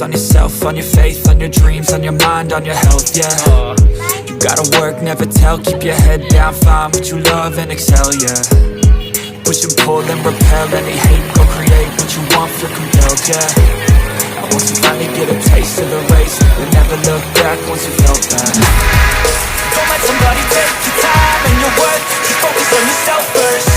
on yourself, on your faith, on your dreams, on your mind, on your health, yeah. You gotta work, never tell, keep your head down, find what you love and excel, yeah. Push and pull and repel any hate, go create what you want, feel compelled, yeah. And once you finally get a taste of the race, you'll never look back once you felt that. Don't let somebody take your time and your worth, just focus on yourself first.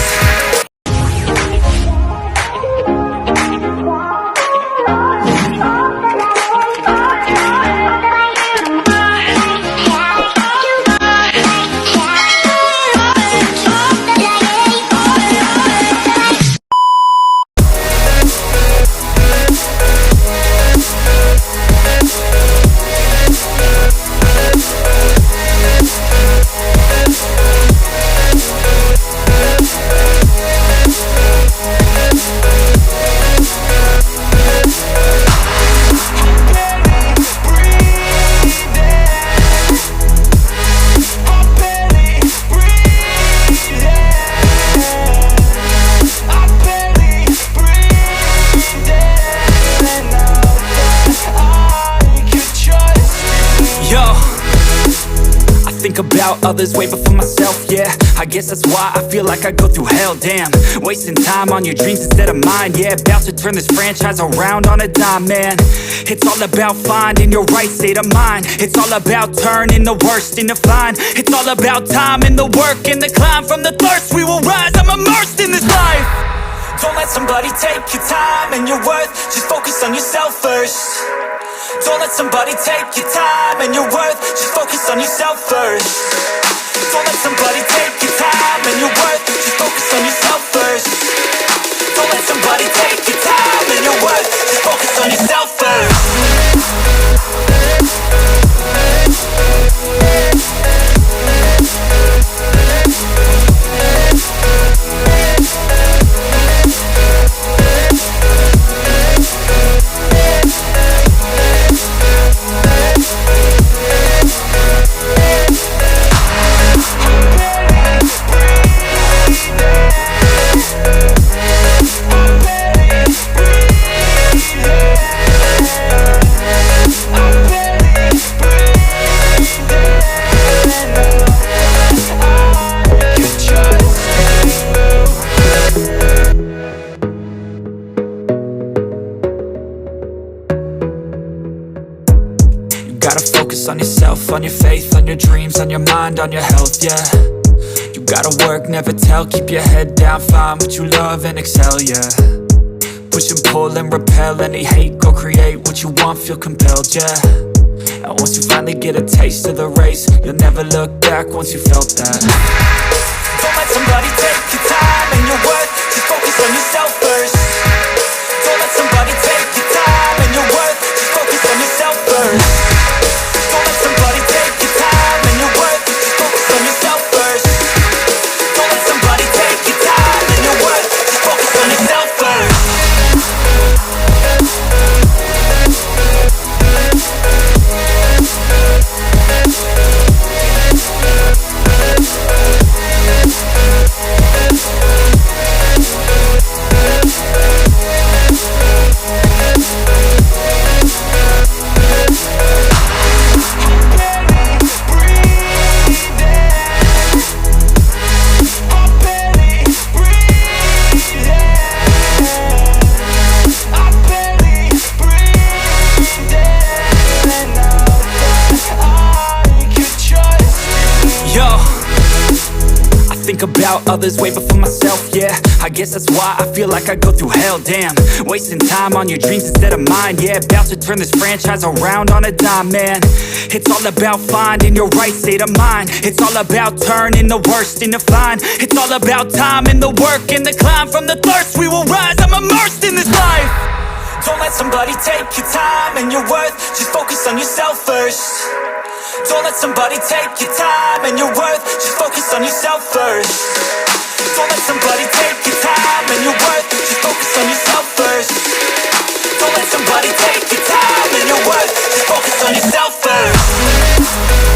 About others way before myself, yeah. I guess that's why I feel like I go through hell, damn. Wasting time on your dreams instead of mine, yeah. About to turn this franchise around on a dime, man. It's all about finding your right state of mind. It's all about turning the worst into fine. It's all about time and the work and the climb. From the thirst we will rise, I'm immersed in this life. Don't let somebody take your time and your worth, just focus on yourself first. Don't let somebody take your time and your worth, just focus on yourself first. Don't let somebody take your time and your worth, just focus on yourself first. Don't let somebody take your time and your worth, just focus on yourself first. On yourself, on your faith, on your dreams, on your mind, on your health, yeah. You gotta work, never tell, keep your head down, find what you love and excel, yeah. Push and pull and repel any hate, go create what you want, feel compelled, yeah. And once you finally get a taste of the race, you'll never look back once you felt that. Don't let somebody take your time and your worth, just focus on yourself first. Don't let somebody take your time and your worth, just focus on yourself first. Don't let somebody take your time and your worth, just focus on yourself first. Don't let somebody take your time and your worth, just focus on yourself first. About others way before myself, yeah. I guess that's why I feel like I go through hell, damn. Wasting time on your dreams instead of mine, yeah. About to turn this franchise around on a dime, man. It's all about finding your right state of mind. It's all about turning the worst into fine. It's all about time and the work and the climb. From the thirst we will rise, I'm immersed in this life. Don't let somebody take your time and your worth, just focus on yourself first. Don't let somebody take your time and your worth, just focus on yourself first. Don't let somebody take your time and your worth, just focus on yourself first. Don't let somebody take your time and your worth, just focus on yourself first.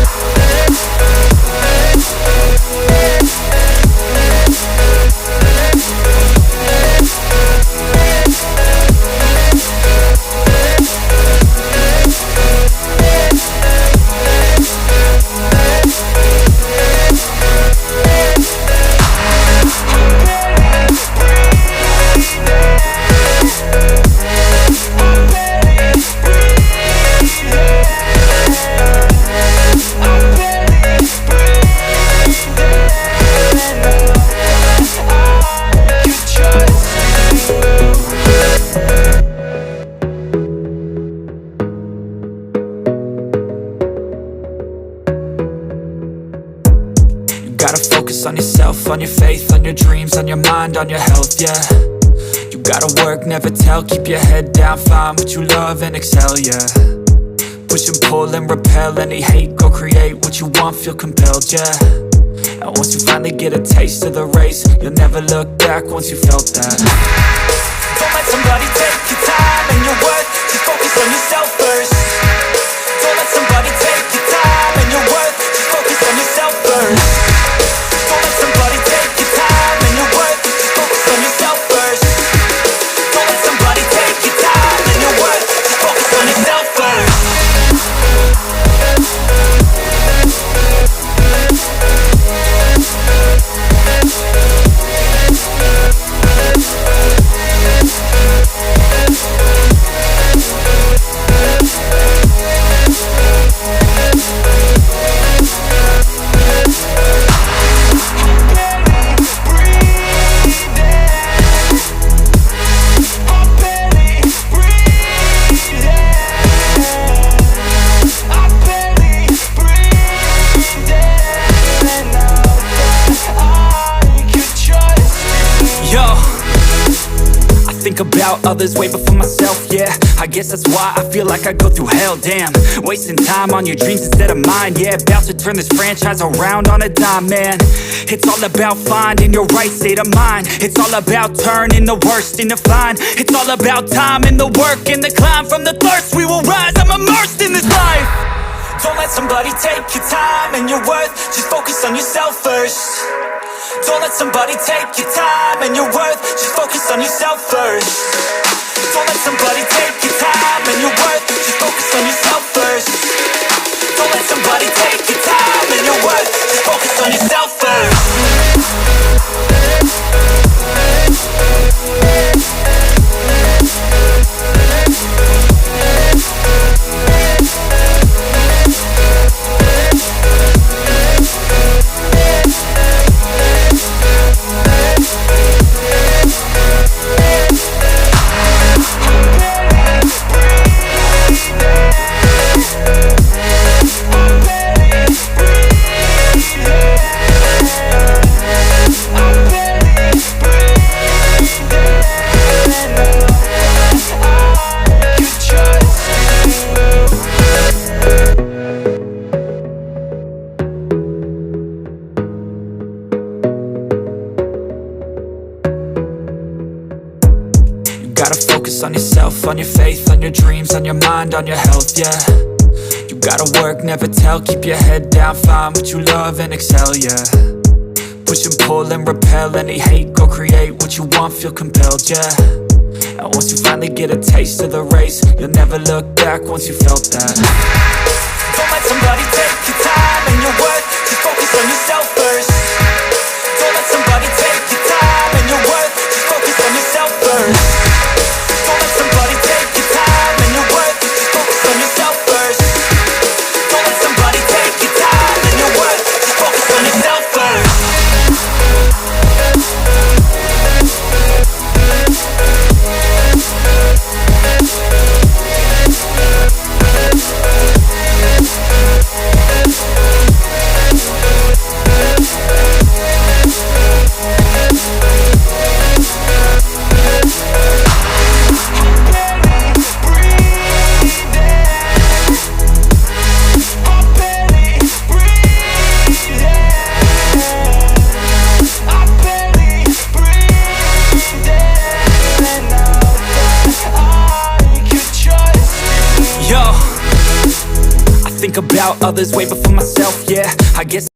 focus on yourself, on your faith, on your dreams, on your mind, on your health, yeah. You gotta work, never tell, keep your head down, find what you love and excel, yeah. Push and pull and repel any hate, go create what you want, feel compelled, yeah. And once you finally get a taste of the race, you'll never look back once you felt that. Don't let somebody take your time and your worth, just focus on yourself first. Don't let somebody take your time and your worth, just focus on yourself first. Don't let somebody take your time and your worth, just focus on yourself first. Don't let somebody take your time and your worth, just focus on yourself first. Think about others way before myself, yeah. I guess that's why I feel like I go through hell, damn. Wasting time on your dreams instead of mine, yeah. About to turn this franchise around on a dime, man. It's all about finding your right state of mind. It's all about turning the worst into fine. It's all about time and the work and the climb. From the thirst we will rise, I'm immersed in this life. Don't let somebody take your time and your worth, just focus on yourself first. Don't let somebody take your time and your worth, just focus on yourself first. Don't let somebody take your time and your worth, just focus on yourself first. Don't let somebody take your time and your worth, just focus on yourself first. On yourself, on your faith, on your dreams, on your mind, on your health, yeah. You gotta work, never tell, keep your head down, find what you love and excel, yeah. Push and pull and repel any hate, go create what you want, feel compelled, yeah. And once you finally get a taste of the race, you'll never look back once you felt that. Don't let somebody take your time and your worth, just focus on yourself first. Don't let somebody take your time and your worth, just focus on yourself first. Don't let somebody take your time and your worth, just focus on yourself first. Don't let somebody take your time and your worth, just focus on yourself first. Think about others way before myself, yeah. I guess